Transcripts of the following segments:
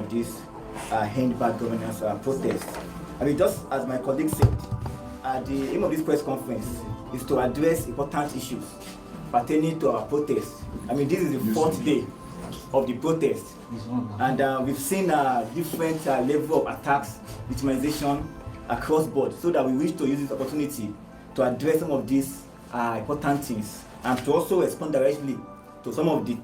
this End Bad Governance protest. I mean, just as my colleague said, the aim of this press conference is to address important issues pertaining to our protest. I mean, this is the fourth day of the protest, and we've seen different level of attacks, victimization across board, so that we wish to use this opportunity to address some of these important things and to also respond directly to some of the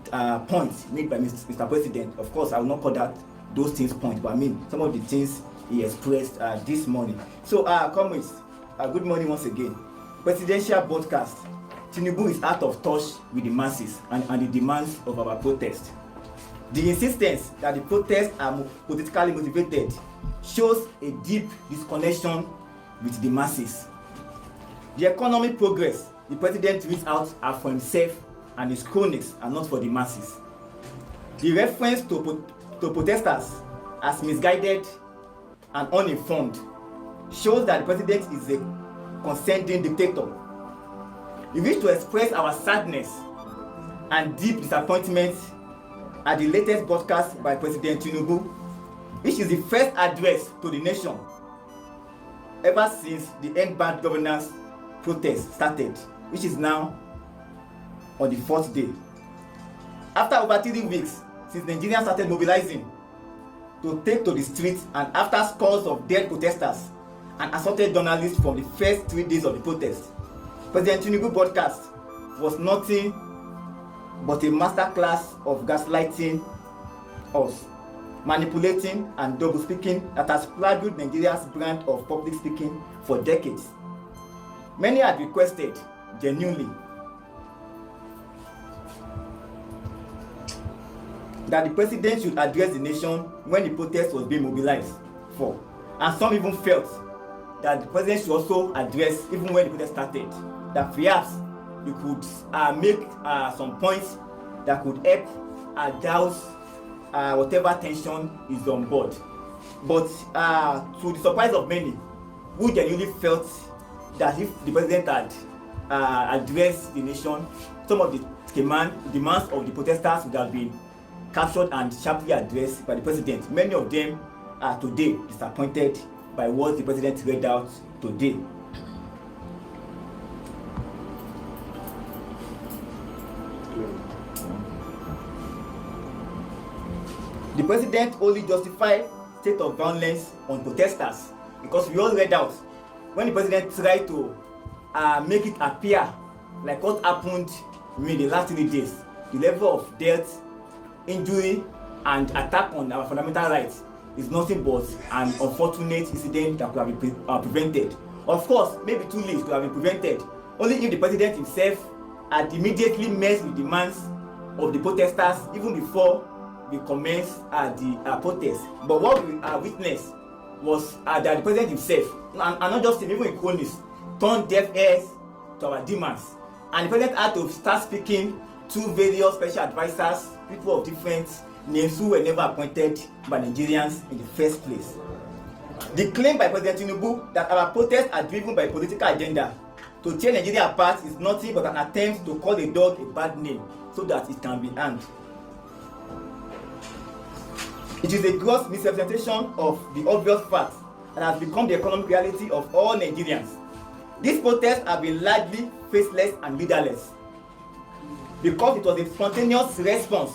points made by Mr. President. Of course, I will not call that those things points, but I mean some of the things he expressed this morning. So, comrades, good morning once again. Presidential broadcast. Tinubu is out of touch with the masses and the demands of our protest. The insistence that the protests are politically motivated shows a deep disconnection with the masses. The economic progress the president reads out are for himself and his cronies and not for the masses. The reference to protesters as misguided and uninformed shows that the president is a condescending dictator. We wish to express our sadness and deep disappointment at the latest broadcast by President Tinubu, which is the first address to the nation ever since the End Bad Governance protest started, which is now on the fourth day. After over 3 weeks since Nigerians started mobilizing to take to the streets, and after scores of dead protesters and assaulted journalists from the first 3 days of the protest, President Tinubu broadcast was nothing but a masterclass of gaslighting us, manipulating and double speaking that has plagued Nigeria's brand of public speaking for decades. Many had requested genuinely that the president should address the nation when the protest was being mobilized for, and some even felt that the president should also address even when the protest started, that perhaps he could make some points that could help douse whatever tension is on board. But to the surprise of many, who genuinely felt that if the president had addressed the nation, some of the demands of the protesters would have been captured and sharply addressed by the president. Many of them are today disappointed by what the president read out today. The president only justified state of violence on protesters because we all read out when the president tried to make it appear like what happened in the last 3 days. The level of death, injury, and attack on our fundamental rights is nothing but an unfortunate incident that could have been prevented. Of course, maybe too late to have been prevented, only if the president himself had immediately met with demands of the protesters even before we commenced the protest. But what we witnessed was that the president himself, and not just him, even in cronies, turned deaf ears to our demands. And the president had to start speaking to various special advisors, people of different names who were never appointed by Nigerians in the first place. The claim by President Tinubu that our protests are driven by a political agenda to tear Nigeria apart is nothing but an attempt to call a dog a bad name so that it can be hanged. It is a gross misrepresentation of the obvious fact and has become the economic reality of all Nigerians. These protests have been largely faceless and leaderless because it was a spontaneous response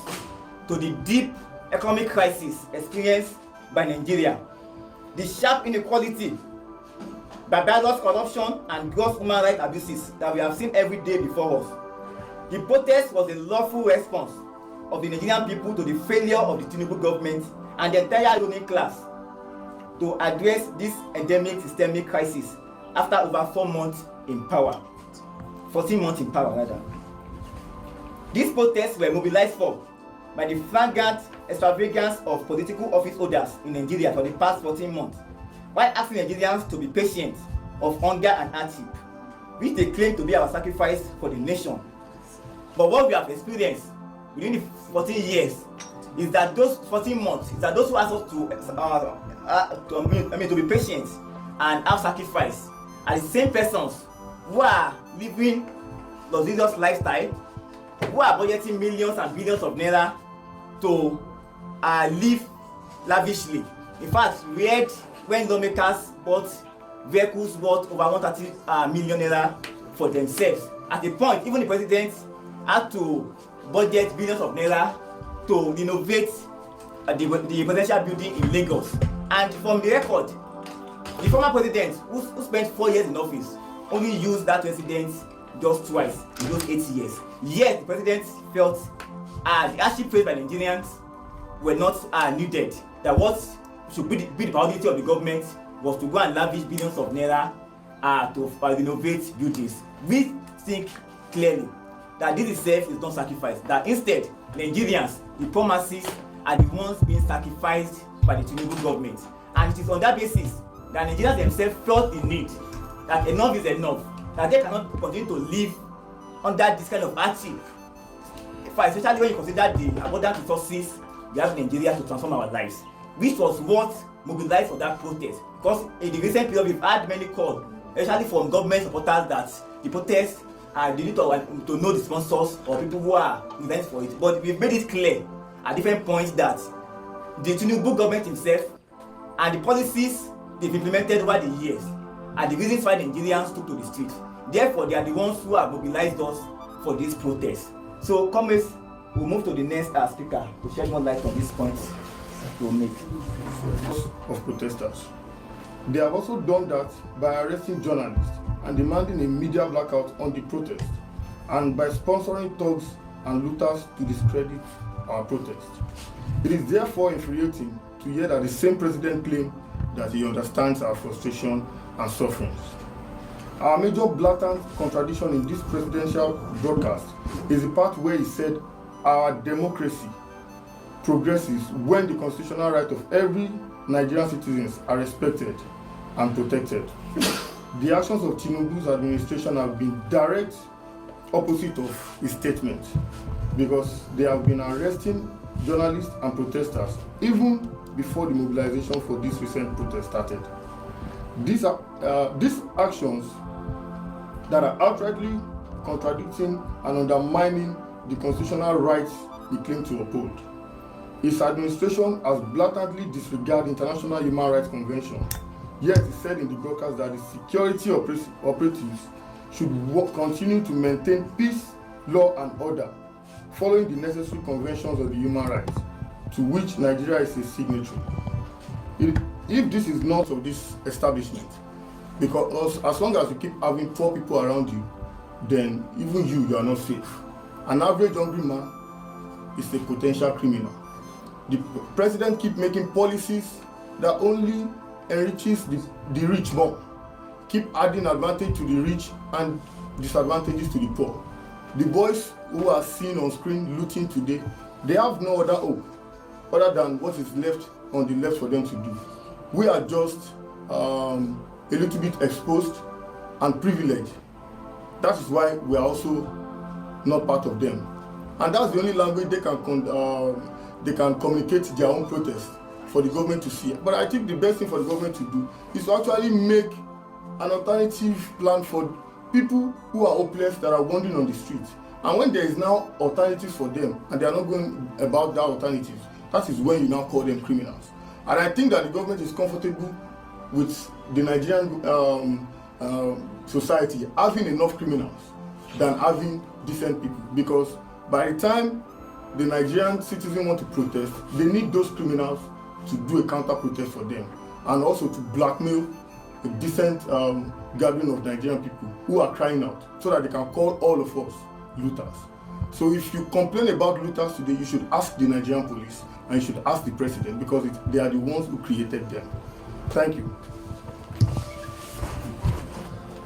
to the deep economic crisis experienced by Nigeria, the sharp inequality, barbarous corruption, and gross human rights abuses that we have seen every day before us. The protest was a lawful response of the Nigerian people to the failure of the Tinubu government and the entire ruling class to address this endemic systemic crisis after over 4 months in power. 14 months in power, rather. These protests were mobilized for by the flagrant extravagance of political office holders in Nigeria for the past 14 months, while asking Nigerians to be patient of hunger and hardship, which they claim to be our sacrifice for the nation. But what we have experienced within the 14 years is that those 14 months, is that those who ask us to be patient and have sacrifice are the same persons who are living luxurious lifestyle, who are budgeting millions and billions of naira to live lavishly. In fact, we heard when lawmakers bought vehicles worth over 130 million naira for themselves. At a point, even the president had to budget billions of naira to renovate the presidential building in Lagos. And from the record, the former president, who spent 4 years in office, only used that residence just twice in those 8 years. Yet the president felt the hardship faced by Nigerians were not needed. That what should be the priority of the government was to go and lavish billions of naira to renovate buildings. We think clearly that this itself is not sacrifice. That instead, Nigerians, the poor masses, are the ones being sacrificed by the Tinubu government. And it is on that basis that Nigerians themselves felt the need that enough is enough, that they cannot continue to live under this kind of hardship, especially when you consider the abundant resources we have in Nigeria to transform our lives, which was what mobilized for that protest. Because in the recent period, we've had many calls, especially from government supporters, that the protests they need to know the sponsors or people who are events for it. But we've made it clear at different points that the Tinubu government himself and the policies they've implemented over the years are the reasons why Nigerians took to the street. Therefore, they are the ones who have mobilized us for this protest. So, comrades, we'll move to the next speaker to shed more light on these points we'll make. Of protesters. They have also done that by arresting journalists and demanding a media blackout on the protest, and by sponsoring thugs and looters to discredit our protest. It is therefore infuriating to hear that the same president claimed that he understands our frustration and sufferings. Our major blatant contradiction in this presidential broadcast is the part where he said our democracy progresses when the constitutional right of every Nigerian citizens are respected and protected. The actions of Tinubu's administration have been direct opposite of his statement, because they have been arresting journalists and protesters even before the mobilization for this recent protest started. These actions that are outrightly contradicting and undermining the constitutional rights he claimed to uphold. His administration has blatantly disregarded International Human Rights Convention. Yet he said in the broadcast that the security operatives should continue to maintain peace, law and order, following the necessary conventions of the human rights, to which Nigeria is a signatory. If this is not of this establishment, because as long as you keep having poor people around you, then even you are not safe. An average hungry man is a potential criminal. The president keeps making policies that only enriches the rich more, keep adding advantage to the rich and disadvantages to the poor. The boys who are seen on screen looting today, they have no other hope other than what is left on the left for them to do. We are just a little bit exposed and privileged. That is why we are also not part of them. And that's the only language they can communicate their own protest for the government to see. But I think the best thing for the government to do is to actually make an alternative plan for people who are hopeless, that are wandering on the streets. And when there is now alternatives for them and they are not going about that alternatives, that is when you now call them criminals. And I think that the government is comfortable with the Nigerian society having enough criminals than having decent people, because by the time the Nigerian citizens want to protest, they need those criminals to do a counter protest for them, and also to blackmail a decent gathering of Nigerian people who are crying out, so that they can call all of us looters. So if you complain about looters today, you should ask the Nigerian police and you should ask the president, because they are the ones who created them. Thank you.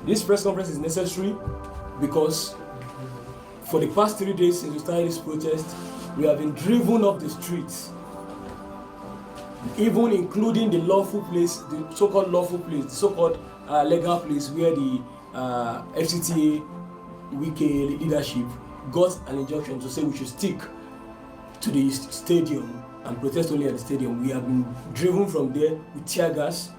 This press conference is necessary because for the past 3 days since we started this protest, we have been driven off the streets, even including the lawful place, the so-called lawful place, the so-called legal place where the FCTA Wike leadership got an injunction to say we should stick to the stadium and protest only at the stadium. We have been driven from there with tear gas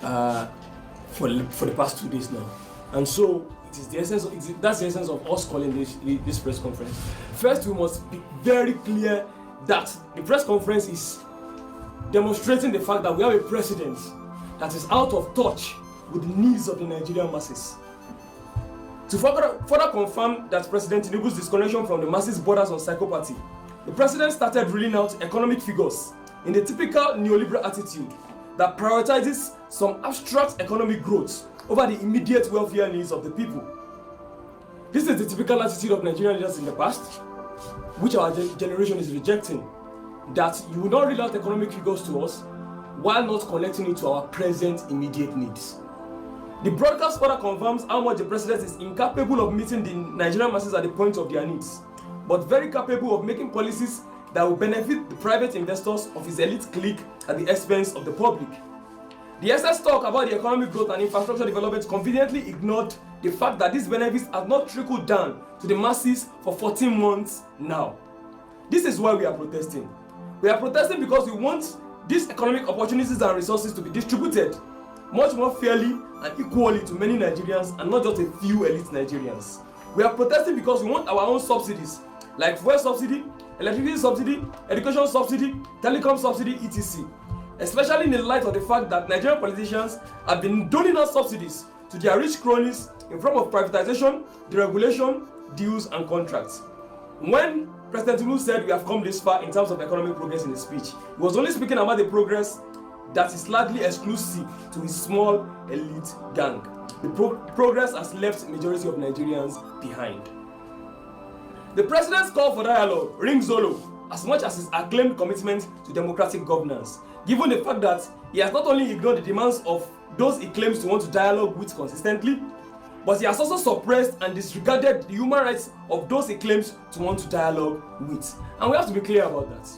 for the past 2 days now. And so it is the essence that's the essence of us calling this press conference. First, we must be very clear that the press conference is demonstrating the fact that we have a president that is out of touch with the needs of the Nigerian masses. To further confirm that President Tinubu's disconnection from the masses borders on psychopathy, the president started reeling out economic figures in the typical neoliberal attitude that prioritizes some abstract economic growth over the immediate welfare needs of the people. This is the typical attitude of Nigerian leaders in the past, which our generation is rejecting, that you will not reel out economic figures to us while not connecting it to our present immediate needs. The broadcast further confirms how much the president is incapable of meeting the Nigerian masses at the point of their needs, but very capable of making policies that will benefit the private investors of his elite clique at the expense of the public. The excess talk about the economic growth and infrastructure development conveniently ignored the fact that these benefits have not trickled down to the masses for 14 months now. This is why we are protesting. We are protesting because we want these economic opportunities and resources to be distributed much more fairly and equally to many Nigerians and not just a few elite Nigerians. We are protesting because we want our own subsidies like fuel subsidy, electricity subsidy, education subsidy, telecom subsidy, etc. Especially in the light of the fact that Nigerian politicians have been doling out subsidies to their rich cronies in form of privatization, deregulation, deals and contracts. When President Tinubu said we have come this far in terms of economic progress in his speech, he was only speaking about the progress that is largely exclusive to his small elite gang. The progress has left majority of Nigerians behind. The president's call for dialogue rings hollow as much as his acclaimed commitment to democratic governance, given the fact that he has not only ignored the demands of those he claims to want to dialogue with consistently, but he has also suppressed and disregarded the human rights of those he claims to want to dialogue with. And we have to be clear about that.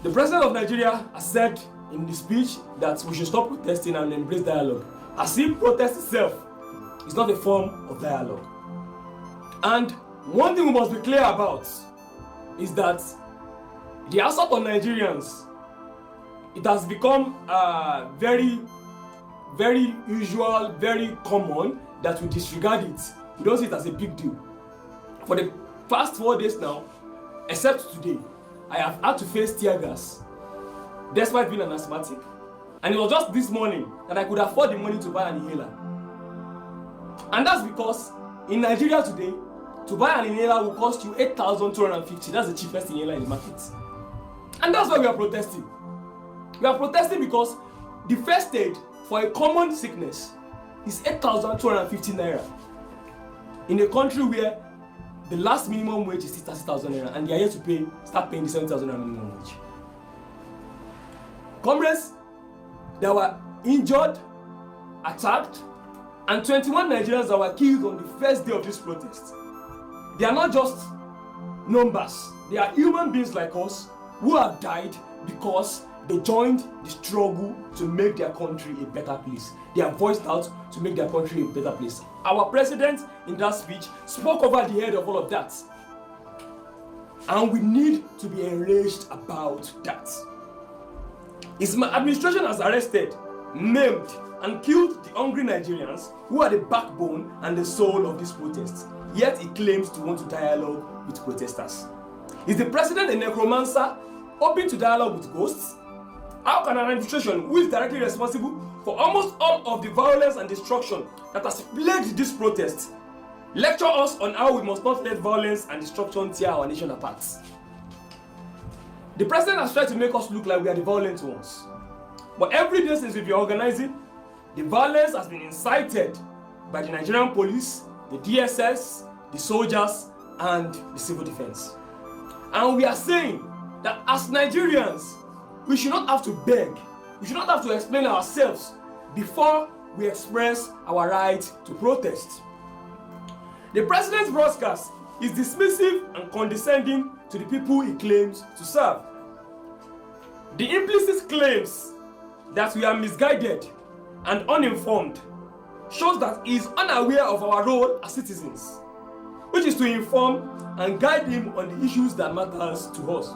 The president of Nigeria has said in the speech that we should stop protesting and embrace dialogue, as if protest itself is not a form of dialogue. And one thing we must be clear about is that the assault on Nigerians, it has become very usual, very common that we disregard it. We don't see it as a big deal. For the past 4 days now, except today, I have had to face tear gas despite being an asthmatic. And it was just this morning that I could afford the money to buy an inhaler. And that's because in Nigeria today, to buy an inhaler will cost you 8,250. That's the cheapest inhaler in the market. And that's why we are protesting. We are protesting because the first aid for a common sickness is 8,250 naira. In a country where the last minimum wage is 30,000 naira and they are here to start paying the 7,000 naira minimum wage. Comrades, they were injured, attacked, and 21 Nigerians that were killed on the first day of this protest. They are not just numbers, they are human beings like us who have died because they joined the struggle to make their country a better place. They are voiced out to make their country a better place. Our president in that speech spoke over the head of all of that. And we need to be enraged about that. His administration has arrested, maimed, and killed the hungry Nigerians who are the backbone and the soul of this protest. Yet he claims to want to dialogue with protesters. Is the president a necromancer, open to dialogue with ghosts? How can an administration who is directly responsible for almost all of the violence and destruction that has plagued this protest lecture us on how we must not let violence and destruction tear our nation apart? The president has tried to make us look like we are the violent ones. But every day since we've been organizing, the violence has been incited by the Nigerian police, the DSS, the soldiers, and the civil defense. And we are saying that as Nigerians, we should not have to beg, we should not have to explain ourselves before we express our right to protest. The president's broadcast is dismissive and condescending to the people he claims to serve. The implicit claims that we are misguided and uninformed shows that he is unaware of our role as citizens, which is to inform and guide him on the issues that matters to us.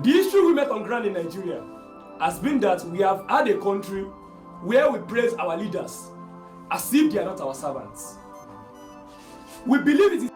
The issue we met on ground in Nigeria has been that we have had a country where we praise our leaders as if they are not our servants. We believe it